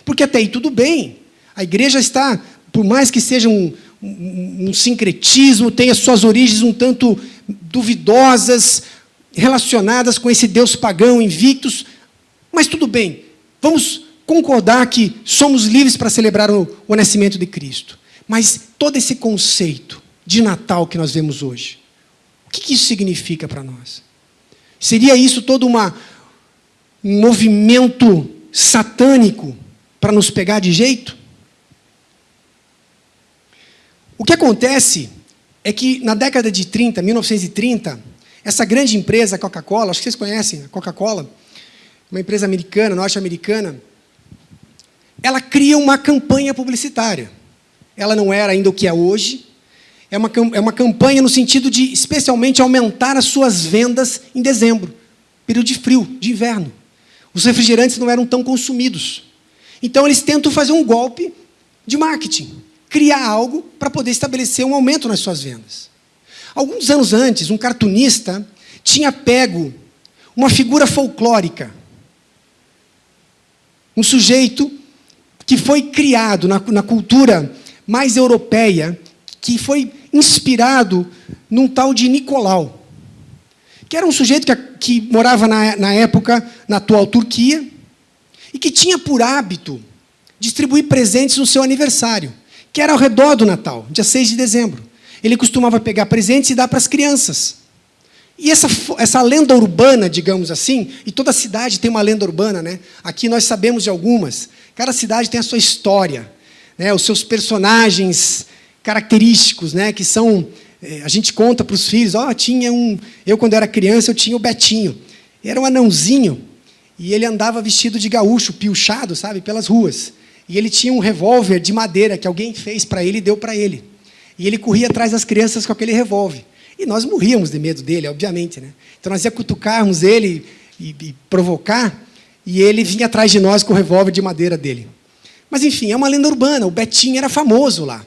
Porque até aí tudo bem. A igreja está, por mais que seja um sincretismo, tenha suas origens um tanto duvidosas, relacionadas com esse Deus pagão, invictus, mas tudo bem. Vamos concordar que somos livres para celebrar o nascimento de Cristo. Mas todo esse conceito de Natal que nós vemos hoje, o que isso significa para nós? Seria isso todo um movimento satânico para nos pegar de jeito? O que acontece é que na década de 30, 1930, essa grande empresa, a Coca-Cola, acho que vocês conhecem a Coca-Cola, uma empresa americana, norte-americana, ela cria uma campanha publicitária. Ela não era ainda o que é hoje. É uma campanha no sentido de, especialmente, aumentar as suas vendas em dezembro, período de frio, de inverno. Os refrigerantes não eram tão consumidos. Então, eles tentam fazer um golpe de marketing, criar algo para poder estabelecer um aumento nas suas vendas. Alguns anos antes, um cartunista tinha pego uma figura folclórica, um sujeito que foi criado na cultura mais europeia, que foi inspirado num tal de Nicolau, que era um sujeito que morava na época, na atual Turquia, e que tinha por hábito distribuir presentes no seu aniversário, que era ao redor do Natal, dia 6 de dezembro. Ele costumava pegar presentes e dar para as crianças. E essa lenda urbana, digamos assim, e toda cidade tem uma lenda urbana, né? Aqui nós sabemos de algumas. Cada cidade tem a sua história, né? Os seus personagens característicos, né? Que são... a gente conta para os filhos, eu quando era criança, eu tinha o Betinho. Era um anãozinho, e ele andava vestido de gaúcho, piochado, sabe, pelas ruas. E ele tinha um revólver de madeira que alguém fez para ele e deu para ele. E ele corria atrás das crianças com aquele revólver. E nós morríamos de medo dele, obviamente, né? Então nós ia cutucarmos ele e provocar, e ele vinha atrás de nós com o revólver de madeira dele. Mas, enfim, é uma lenda urbana. O Betinho era famoso lá.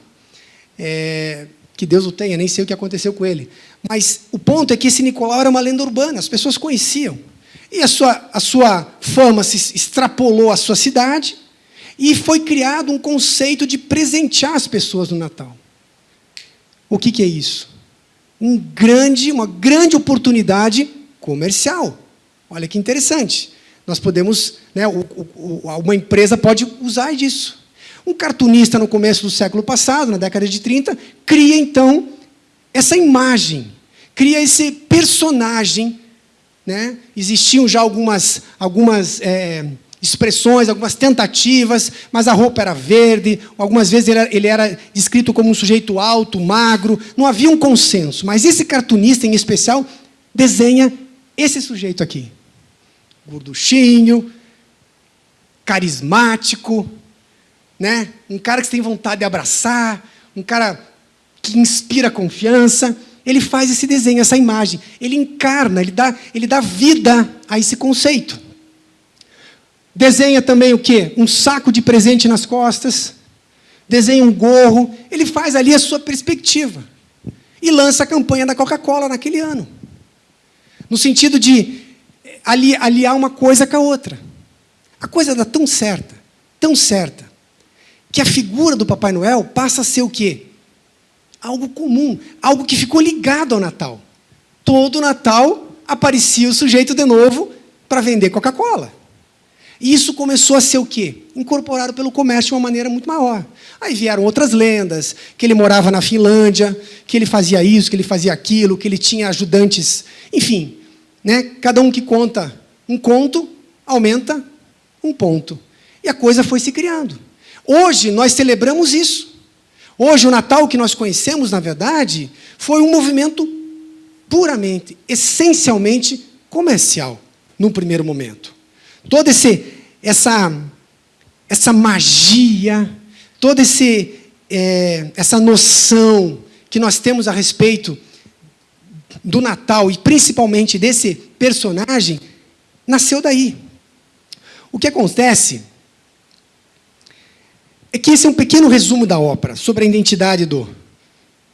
Que Deus o tenha, nem sei o que aconteceu com ele. Mas o ponto é que esse Nicolau era uma lenda urbana, as pessoas conheciam. E a sua fama se extrapolou à sua cidade, e foi criado um conceito de presentear as pessoas no Natal. O que é isso? Uma grande oportunidade comercial. Olha que interessante. Nós podemos, né, uma empresa pode usar disso. Um cartunista no começo do século passado, na década de 30, cria, então, essa imagem, cria esse personagem, né? Existiam já algumas expressões, algumas tentativas, mas a roupa era verde, algumas vezes ele era descrito como um sujeito alto, magro, não havia um consenso, mas esse cartunista, em especial, desenha esse sujeito aqui. Gorduchinho, carismático, né? Um cara que você tem vontade de abraçar, um cara que inspira confiança. Ele faz esse desenho, essa imagem. Ele encarna, ele dá vida a esse conceito. Desenha também o quê? Um saco de presente nas costas. Desenha um gorro. Ele faz ali a sua perspectiva. E lança a campanha da Coca-Cola naquele ano. No sentido de aliar uma coisa com a outra. A coisa dá tão certa, que a figura do Papai Noel passa a ser o quê? Algo comum, algo que ficou ligado ao Natal. Todo Natal aparecia o sujeito de novo para vender Coca-Cola. E isso começou a ser o quê? Incorporado pelo comércio de uma maneira muito maior. Aí vieram outras lendas, que ele morava na Finlândia, que ele fazia isso, que ele fazia aquilo, que ele tinha ajudantes, enfim, né? Cada um que conta um conto, aumenta um ponto. E a coisa foi se criando. Hoje nós celebramos isso. Hoje o Natal que nós conhecemos, na verdade, foi um movimento puramente, essencialmente comercial, num primeiro momento. Toda essa magia, toda essa noção que nós temos a respeito do Natal, e principalmente desse personagem, nasceu daí. O que acontece é que esse é um pequeno resumo da ópera, sobre a identidade do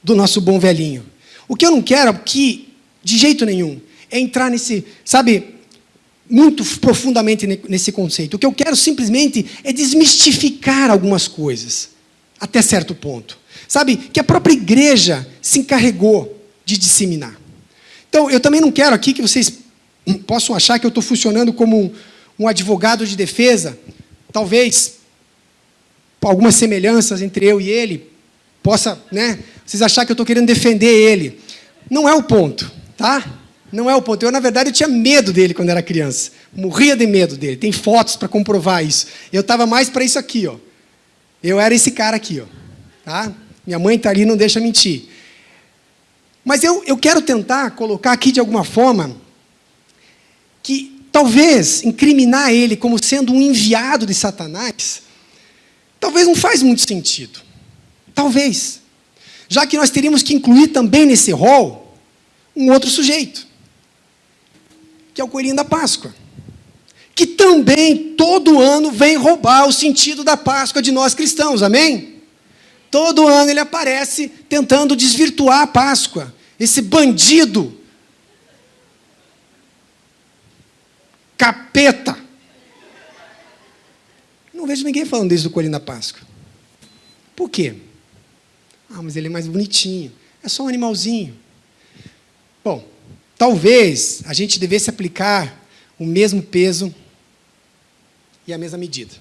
nosso bom velhinho. O que eu não quero aqui, de jeito nenhum, é entrar muito profundamente nesse conceito. O que eu quero simplesmente é desmistificar algumas coisas, até certo ponto. Que a própria igreja se encarregou de disseminar. Então, eu também não quero aqui que vocês possam achar que eu estou funcionando como um advogado de defesa, talvez, por algumas semelhanças entre eu e ele, possa, né, vocês achar que eu estou querendo defender ele. Não é o ponto, tá? Não é o ponto. Eu, na verdade, eu tinha medo dele quando era criança. Morria de medo dele. Tem fotos para comprovar isso. Eu estava mais para isso aqui, ó. Eu era esse cara aqui, ó. Tá? Minha mãe está ali, não deixa mentir. Mas eu quero tentar colocar aqui, de alguma forma, que talvez incriminar ele como sendo um enviado de Satanás, talvez não faz muito sentido. Talvez. Já que nós teríamos que incluir também nesse rol um outro sujeito, que é o coelhinho da Páscoa, que também todo ano vem roubar o sentido da Páscoa de nós cristãos, amém? Todo ano ele aparece tentando desvirtuar a Páscoa. Esse bandido, capeta. Não vejo ninguém falando isso do coelhinho da Páscoa. Por quê? Mas ele é mais bonitinho. É só um animalzinho. Bom, talvez a gente devesse aplicar o mesmo peso e a mesma medida.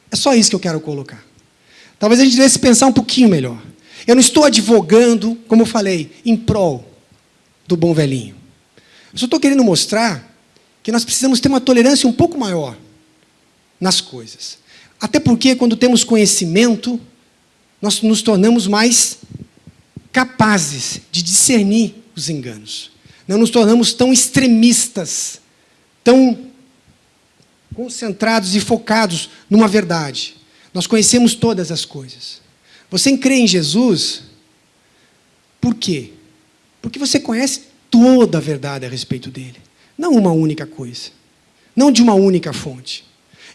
É só isso que eu quero colocar. Talvez a gente devesse pensar um pouquinho melhor. Eu não estou advogando, como eu falei, em prol do bom velhinho. Eu só estou querendo mostrar que nós precisamos ter uma tolerância um pouco maior nas coisas. Até porque, quando temos conhecimento, nós nos tornamos mais capazes de discernir os enganos. Não nos tornamos tão extremistas, tão concentrados e focados numa verdade. Nós conhecemos todas as coisas. Você crê em Jesus, por quê? Porque você conhece toda a verdade a respeito dele. Não uma única coisa. Não de uma única fonte.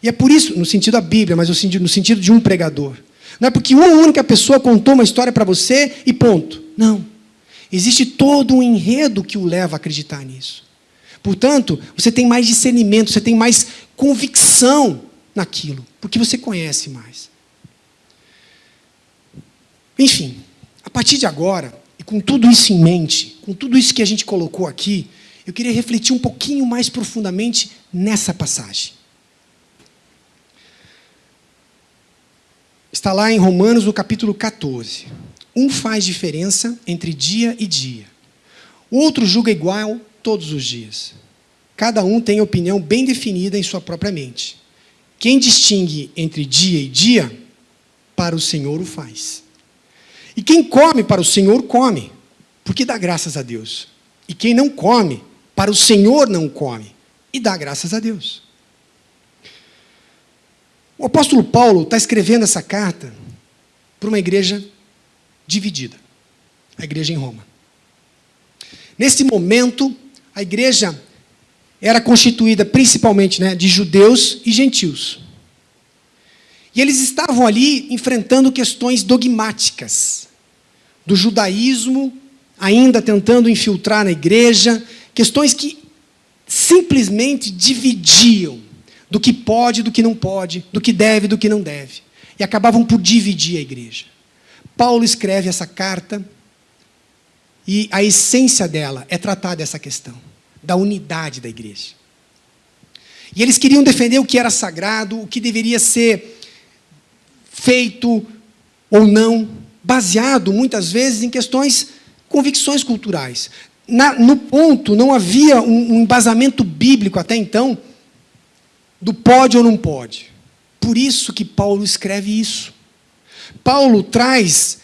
E é por isso, no sentido da Bíblia, mas no sentido de um pregador. Não é porque uma única pessoa contou uma história para você e ponto. Não. Existe todo um enredo que o leva a acreditar nisso. Portanto, você tem mais discernimento, você tem mais convicção naquilo, porque você conhece mais. Enfim, a partir de agora, e com tudo isso em mente, com tudo isso que a gente colocou aqui, eu queria refletir um pouquinho mais profundamente nessa passagem. Está lá em Romanos, no capítulo 14. Um faz diferença entre dia e dia. O outro julga igual todos os dias. Cada um tem opinião bem definida em sua própria mente. Quem distingue entre dia e dia, para o Senhor o faz. E quem come para o Senhor, come, porque dá graças a Deus. E quem não come, para o Senhor não come, e dá graças a Deus. O apóstolo Paulo está escrevendo essa carta para uma igreja dividida, a igreja em Roma. Nesse momento, a igreja era constituída principalmente, de judeus e gentios. E eles estavam ali enfrentando questões dogmáticas do judaísmo, ainda tentando infiltrar na igreja, questões que simplesmente dividiam do que pode, do que não pode, do que deve, do que não deve. E acabavam por dividir a igreja. Paulo escreve essa carta e a essência dela é tratar dessa questão, da unidade da igreja. E eles queriam defender o que era sagrado, o que deveria ser feito ou não, baseado muitas vezes em questões, convicções culturais. No ponto, não havia um embasamento bíblico até então, do pode ou não pode. Por isso que Paulo escreve isso. Paulo traz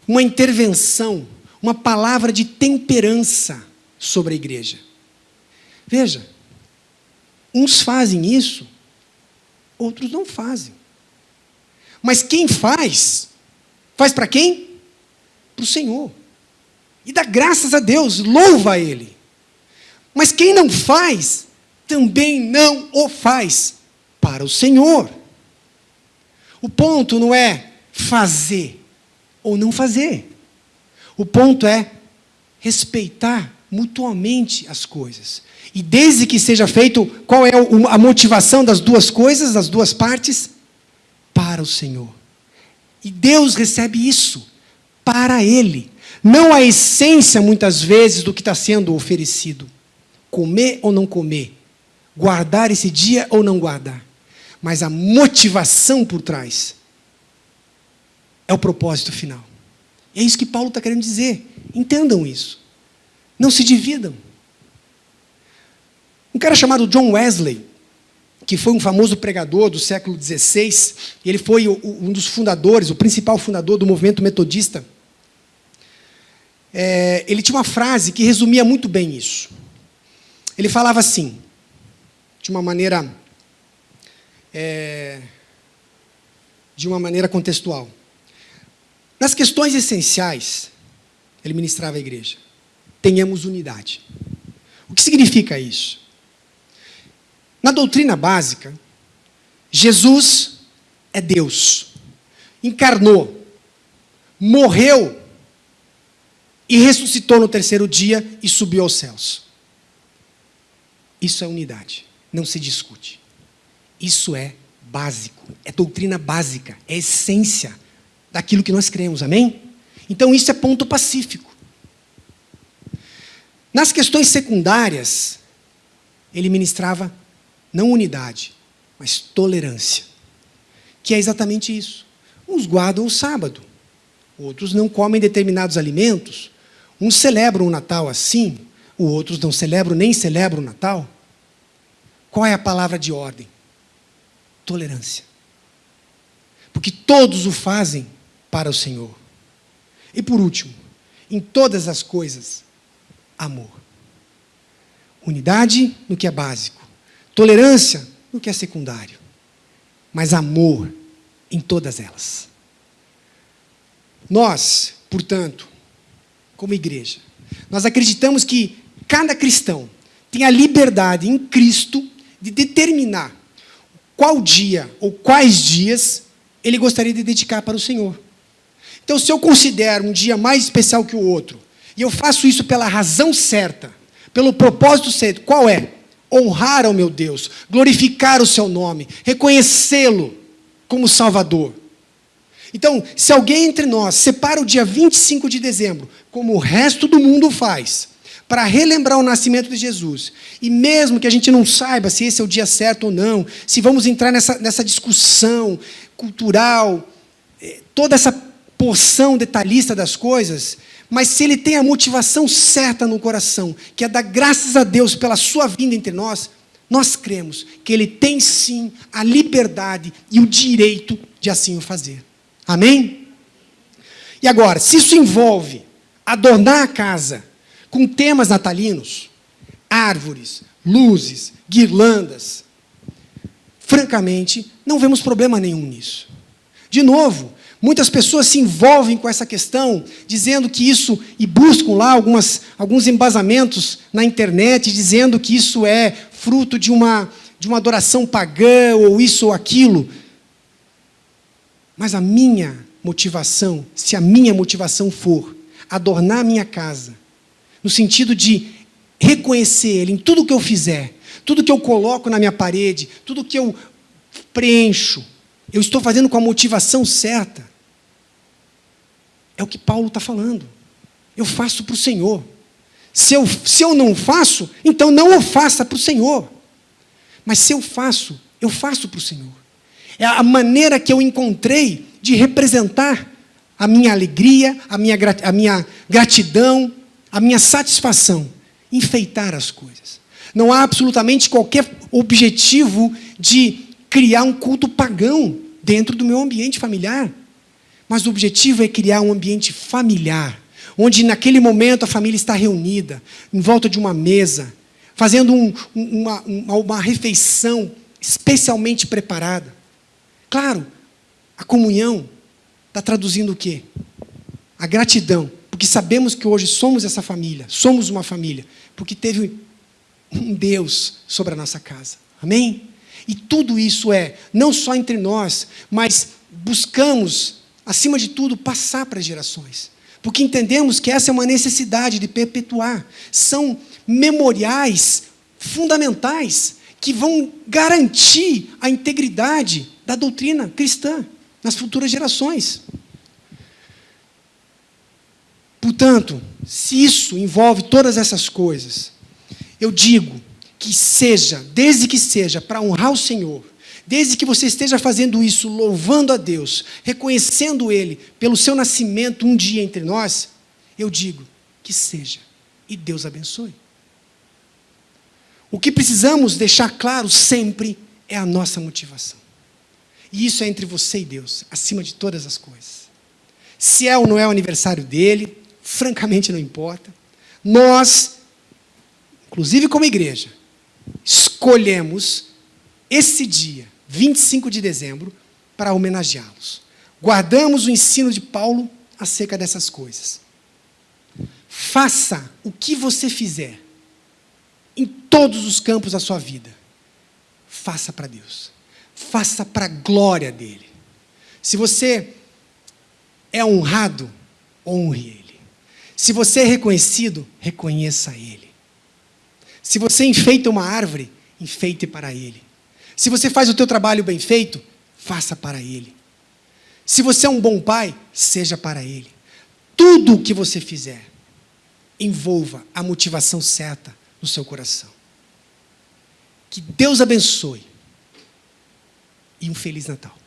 uma intervenção, uma palavra de temperança sobre a igreja. Veja, uns fazem isso, outros não fazem. Mas quem faz para quem? Para o Senhor. E dá graças a Deus, louva a Ele. Mas quem não faz, também não o faz para o Senhor. O ponto não é fazer ou não fazer. O ponto é respeitar mutuamente as coisas. E desde que seja feito, qual é a motivação das duas coisas, das duas partes? Para o Senhor. E Deus recebe isso para Ele. Não a essência, muitas vezes, do que está sendo oferecido. Comer ou não comer. Guardar esse dia ou não guardar. Mas a motivação por trás é o propósito final. É isso que Paulo está querendo dizer. Entendam isso. Não se dividam. Um cara chamado John Wesley, que foi um famoso pregador do século XVI, ele foi um dos fundadores, o principal fundador do movimento metodista. Ele tinha uma frase que resumia muito bem isso. Ele falava assim, de uma maneira contextual. Nas questões essenciais, ele ministrava a igreja, tenhamos unidade. O que significa isso? Na doutrina básica, Jesus é Deus, encarnou, morreu e ressuscitou no terceiro dia e subiu aos céus. Isso é unidade, não se discute. Isso é básico, é doutrina básica, é essência daquilo que nós cremos, amém? Então isso é ponto pacífico. Nas questões secundárias, ele ministrava não unidade, mas tolerância, que é exatamente isso. Uns guardam o sábado, outros não comem determinados alimentos, uns celebram o Natal assim, outros não celebram, nem celebram o Natal, qual é a palavra de ordem? Tolerância. Porque todos o fazem para o Senhor. E por último, em todas as coisas, amor. Unidade no que é básico. Tolerância no que é secundário. Mas amor em todas elas. Nós, portanto, como igreja, nós acreditamos que cada cristão tem a liberdade em Cristo de determinar qual dia ou quais dias ele gostaria de dedicar para o Senhor. Então, se eu considero um dia mais especial que o outro, e eu faço isso pela razão certa, pelo propósito certo, qual é? Honrar ao meu Deus, glorificar o seu nome, reconhecê-lo como Salvador. Então, se alguém entre nós separa o dia 25 de dezembro, como o resto do mundo faz, para relembrar o nascimento de Jesus, e mesmo que a gente não saiba se esse é o dia certo ou não, se vamos entrar nessa discussão cultural, toda essa porção detalhista das coisas, mas se ele tem a motivação certa no coração, que é dar graças a Deus pela sua vinda entre nós, nós cremos que ele tem sim a liberdade e o direito de assim o fazer. Amém? E agora, se isso envolve adornar a casa com temas natalinos, árvores, luzes, guirlandas, francamente, não vemos problema nenhum nisso. De novo, muitas pessoas se envolvem com essa questão, dizendo que isso, e buscam lá alguns embasamentos na internet, dizendo que isso é fruto de uma adoração pagã, ou isso ou aquilo. Mas a minha motivação, se a minha motivação for adornar a minha casa, no sentido de reconhecer Ele em tudo que eu fizer, tudo que eu coloco na minha parede, tudo que eu preencho, eu estou fazendo com a motivação certa. É o que Paulo está falando. Eu faço para o Senhor. Se eu não faço, então não o faça para o Senhor. Mas se eu faço para o Senhor. É a maneira que eu encontrei de representar a minha alegria, a minha gratidão, a minha satisfação. Enfeitar as coisas. Não há absolutamente qualquer objetivo de criar um culto pagão dentro do meu ambiente familiar. Mas o objetivo é criar um ambiente familiar, onde naquele momento a família está reunida, em volta de uma mesa, fazendo uma refeição especialmente preparada. Claro, a comunhão está traduzindo o quê? A gratidão, porque sabemos que hoje somos essa família, somos uma família, porque teve um Deus sobre a nossa casa. Amém? E tudo isso é, não só entre nós, mas buscamos, acima de tudo, passar para as gerações. Porque entendemos que essa é uma necessidade de perpetuar. São memoriais fundamentais que vão garantir a integridade da doutrina cristã nas futuras gerações. Portanto, se isso envolve todas essas coisas, eu digo que seja, desde que seja para honrar o Senhor, desde que você esteja fazendo isso, louvando a Deus, reconhecendo Ele pelo seu nascimento um dia entre nós, eu digo que seja, e Deus abençoe. O que precisamos deixar claro sempre é a nossa motivação. E isso é entre você e Deus, acima de todas as coisas. Se é ou não é o aniversário dele, francamente não importa. Nós, inclusive como igreja, escolhemos esse dia, 25 de dezembro, para homenageá-los. Guardamos o ensino de Paulo acerca dessas coisas. Faça o que você fizer, em todos os campos da sua vida. Faça para Deus. Faça para a glória dEle. Se você é honrado, honre Ele. Se você é reconhecido, reconheça Ele. Se você enfeita uma árvore, enfeite para Ele. Se você faz o teu trabalho bem feito, faça para Ele. Se você é um bom pai, seja para Ele. Tudo o que você fizer, envolva a motivação certa no seu coração. Que Deus abençoe. E um Feliz Natal.